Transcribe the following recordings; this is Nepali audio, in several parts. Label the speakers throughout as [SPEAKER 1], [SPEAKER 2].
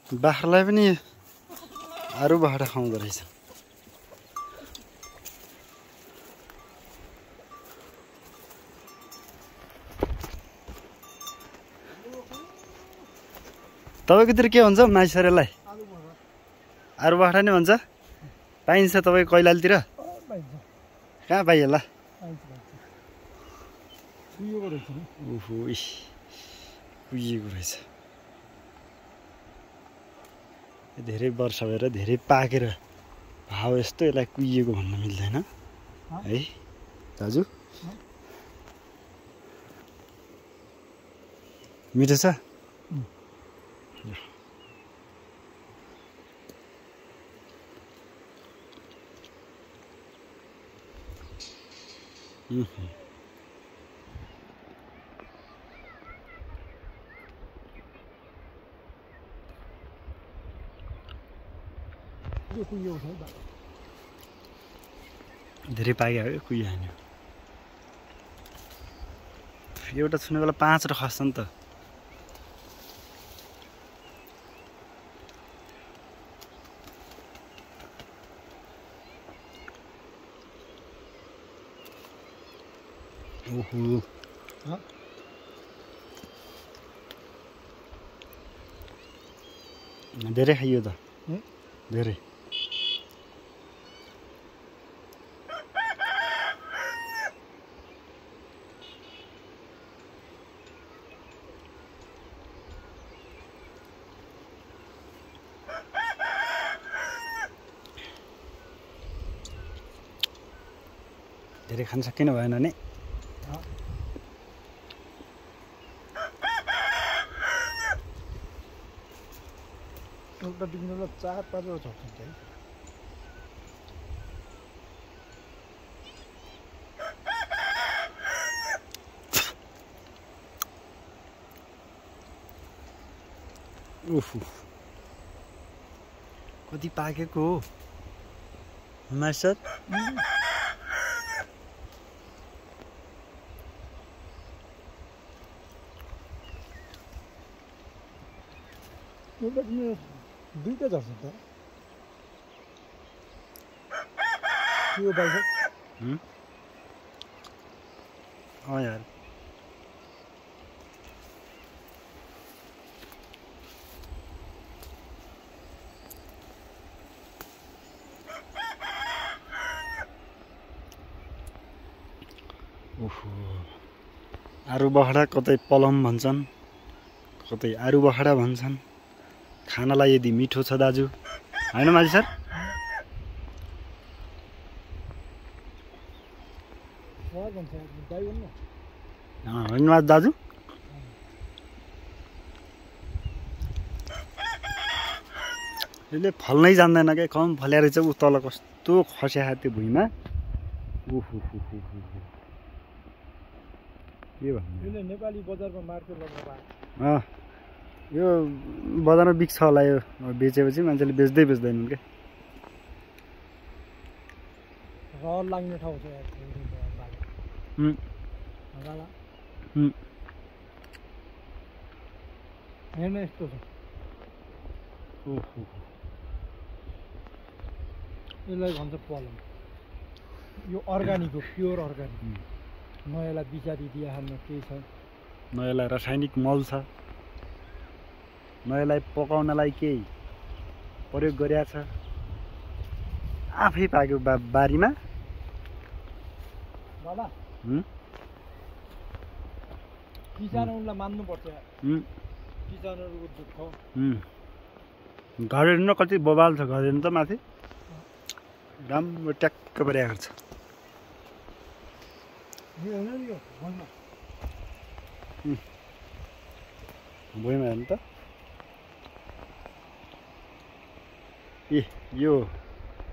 [SPEAKER 1] बाख्रालाई पनि आरु बाख्रा खुवाउँदो रहेछ। तपाईकोतिर के भन्छ माइसरेलाई? आरु बाख्रा नै भन्छ। पाइन्छ तपाईको कैलालीतिर? कहाँ पाइएला? ओहो कुहिएको रहेछ। धेरै वर्ष भएर धेरै पाकेर भाउ यस्तो यसलाई कुहिएको भन्न मिल्दैन है दाजु। मिठो छ? धेरै पाक्यो है कुहियो हान्यो। एउटा छुने बेला 5 र खस्छ नि त। ओहो धेरै खाइयो त धेरै। धेरै खान सकिन भएन नि।
[SPEAKER 2] एउटा बिग्नला 4-5 वटा झर्छ है।
[SPEAKER 1] उफ कति पाकेको हो मास्टर।
[SPEAKER 2] एउटा दुईटा झर्छ त त्यो बाइक।
[SPEAKER 1] यार ओहो आरु बखडा कतै पलम भन्छन्, कतै आरु बखडा भन्छन्। खानालाई यदि मिठो छ दाजु हैन माझी सर? होइन दाजु यसले फल्नै जान्दैन क्या। कम फल्या रहेछ उ तल कस्तो खस्या त्यो भुइँमा। ओहो के भन्नु
[SPEAKER 2] नेपाली बजारमा मार्केट लगाउँदा
[SPEAKER 1] यो बजारमा बिक्छ होला। यो बेचेपछि मान्छेले बेच्दैनन् क्या।
[SPEAKER 2] रहर लाग्ने ठाउँ छ यार। हेर्न यस्तो छ।
[SPEAKER 1] ओहो
[SPEAKER 2] यसलाई भन्छ पलम। यो अर्गानिक हो, प्योर अर्गानिक। नयाँलाई बिचारी दिइहाल्नु केही छ,
[SPEAKER 1] नयाँलाई रासायनिक मल छ, नयाँलाई पकाउनलाई केही प्रयोग गरिया छ। आफै पाक्यो बारीमा।
[SPEAKER 2] बाबा किसानहरूलाई मान्नुपर्छ यार। किसानहरूको दुःख।
[SPEAKER 1] घर हेर्नु कति बबाल छ। घर हेर्नु त माथि राम्रो ट्याक्क परेको छ। भुइँमा हेर्नु त।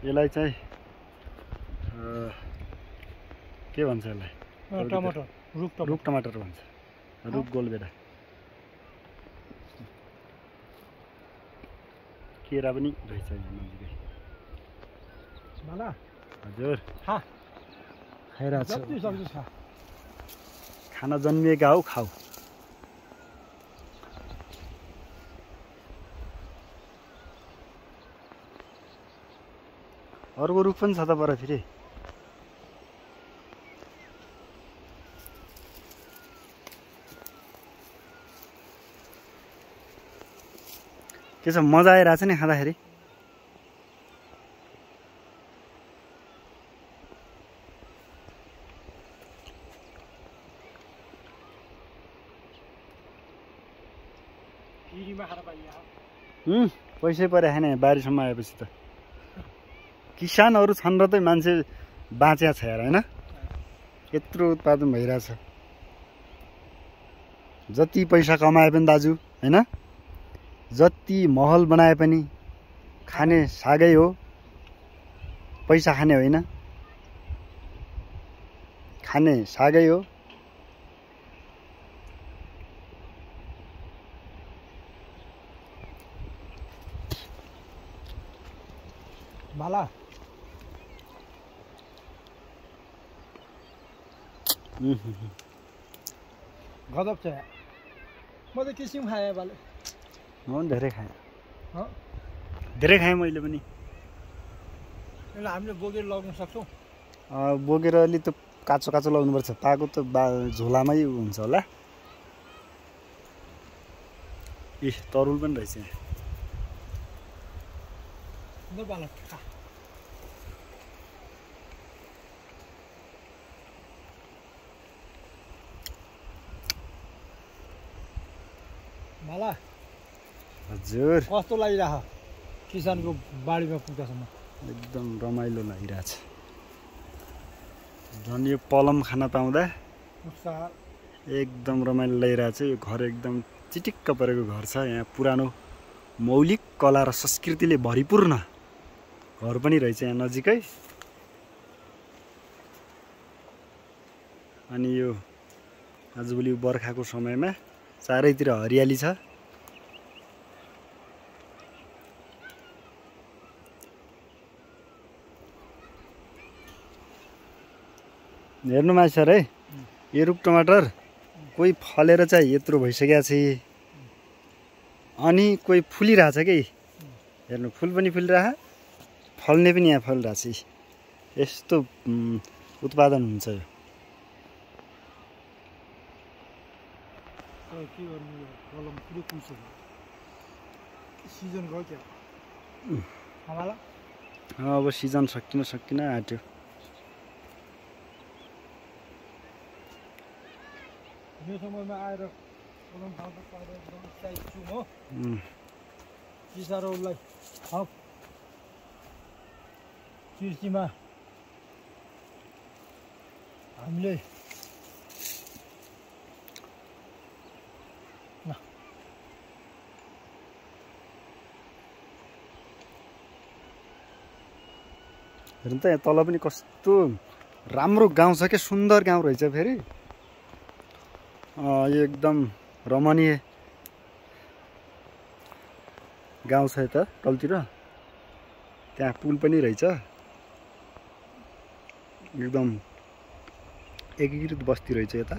[SPEAKER 1] यसलाई चाहिँ के भन्छ यसलाई?
[SPEAKER 2] टमाटर, रुख
[SPEAKER 1] टमाटर भन्छ। रुख गोलबेडा। केरा पनि रहेछ नजिकै। हजुर खाइरहेको छ। खाना जन्मिएका हौ खाऊ। अर्को रुख पनि छ त पर फेरि। के छ मजा आइरहेछ नि खाँदाखेरि। पैसै परे छैन बारीसम्म आएपछि त। किसानहरू छन् र त मान्छे बाँच्या छ यार होइन। यत्रो उत्पादन भइरहेछ। जति पैसा कमाए पनि दाजु होइन, जति महल बनाए पनि खाने सागै हो, पैसा खाने होइन। खाने सागै हो।
[SPEAKER 2] माला गजब छ यार। म त किसिम खाएँ बाले।
[SPEAKER 1] म पनि धेरै खाएँ, धेरै खाएँ मैले पनि।
[SPEAKER 2] यसलाई हामीले बोकेर लग्न सक्छौँ।
[SPEAKER 1] बोकेर अलि त काँचो काँचो लगाउनुपर्छ, पाको त झोलामै हुन्छ होला। ए तरुल पनि रहेछ।
[SPEAKER 2] माला
[SPEAKER 1] हजुर
[SPEAKER 2] कस्तो लागिरह किसानको बाडीमा पुग्दासम्म?
[SPEAKER 1] एकदम रमाइलो लागिरहेछ। झन् यो पलम खान पाउँदा एकदम रमाइलो लागिरहेछ। यो घर एकदम चिटिक्क परेको घर छ। यहाँ पुरानो मौलिक कला र संस्कृतिले भरिपूर्ण घर पनि रहेछ यहाँ नजिकै। अनि यो आजभोलि बर्खाको समयमा चारैतिर हरियाली छ। हेर्नुमा सर है, यो रुख टमाटर कोही फलेर चाहिँ यत्रो भइसकेको छ, अनि कोही फुलिरहेछ कि। हेर्नु फुल पनि फुलिरह, फल्ने पनि यहाँ फलिरहेछ। यस्तो उत्पादन हुन्छ यो। अब सिजन सकिन आँट्यो।
[SPEAKER 2] यो समयमा आएर कलम खाँदा पाउँदा एकदम उत्साहित छु म। किसानहरूलाई थप कृषिमा हामीले
[SPEAKER 1] हेर्नु त यहाँ तल पनि कस्तो राम्रो गाउँ छ क्या, सुन्दर गाउँ रहेछ फेरि। यो एकदम रमणीय गाउँ छ यता तलतिर। त्यहाँ पुल पनि रहेछ। एकदम एकीकृत बस्ती रहेछ यता।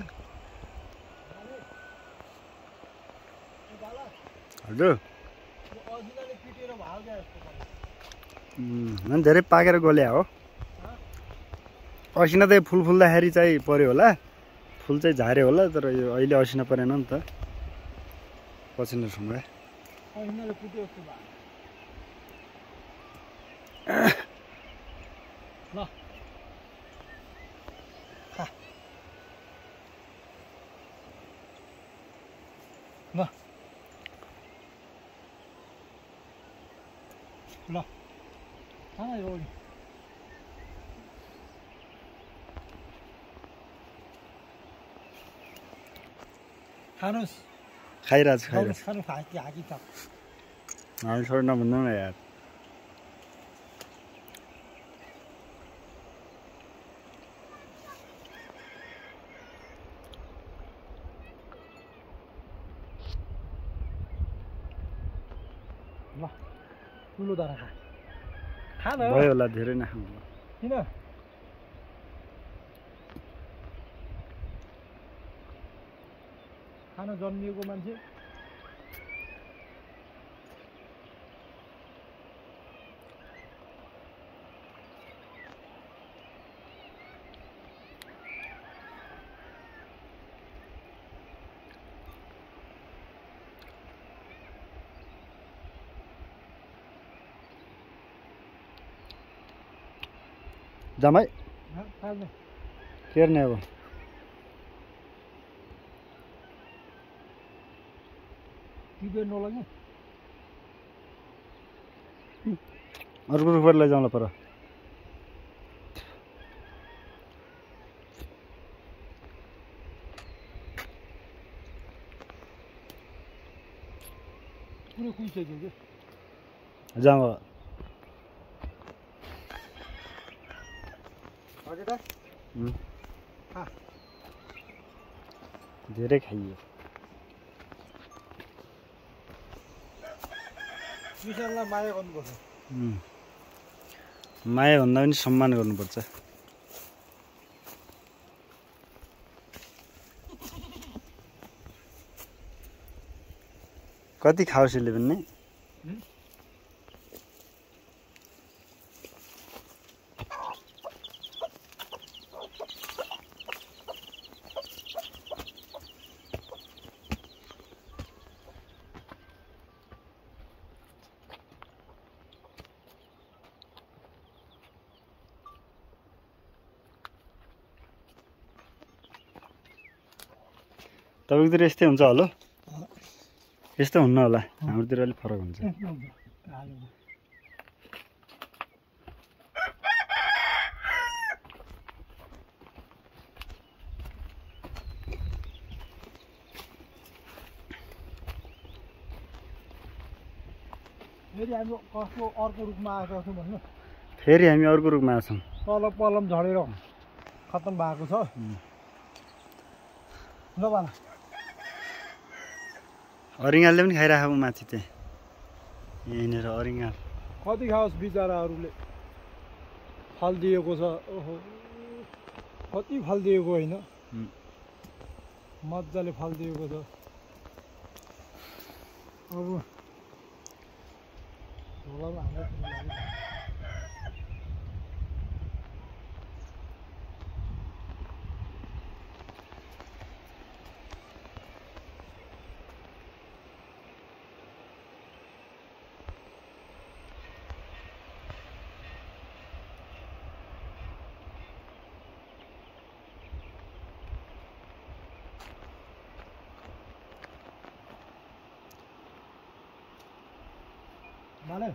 [SPEAKER 1] हजुर धेरै पाकेर गल्या हो। असिना त फुल फुल्दाखेरि चाहिँ पर्यो होला, फुल चाहिँ झार्यो होला। तर यो अहिले असिना परेन नि त पछिल्लो समय।
[SPEAKER 2] खानुस्
[SPEAKER 1] खाइरहेको छु हामी छोड्न भन्नु न यार।
[SPEAKER 2] ल ठुलो दाना खा
[SPEAKER 1] भयो होला, धेरै नखानु
[SPEAKER 2] किन। खान जन्मिएको मान्छे
[SPEAKER 1] जाम है के गर्ने अब अर्को रुखबाट लैजाउँला पर जाऊ धेरै खाइयो
[SPEAKER 2] किसानलाई माया गर्नुपर्छ
[SPEAKER 1] माया भन्दा पनि सम्मान गर्नुपर्छ कति खाओस् यसले पनि तपाईँकोतिर यस्तै हुन्छ होला यस्तो हुन्न होला हाम्रोतिर अलिक फरक हुन्छ
[SPEAKER 2] फेरि हामी कसको अर्को रूपमा आएको छौँ भन्नु
[SPEAKER 1] फेरि हामी अर्को रूपमा आछौँ
[SPEAKER 2] तल पलम झरेर खत्तम भएको छ ल बाला
[SPEAKER 1] अरिङ्गालले पनि खाइराखेको माथि त्यहाँ यहीँनिर अरिङ्गाल
[SPEAKER 2] कति खाओस् बिचराहरूले फल दिएको छ ओहो कति फल दिएको होइन मजाले फल दिएको छ अब झोलामा हाल्नु Vale.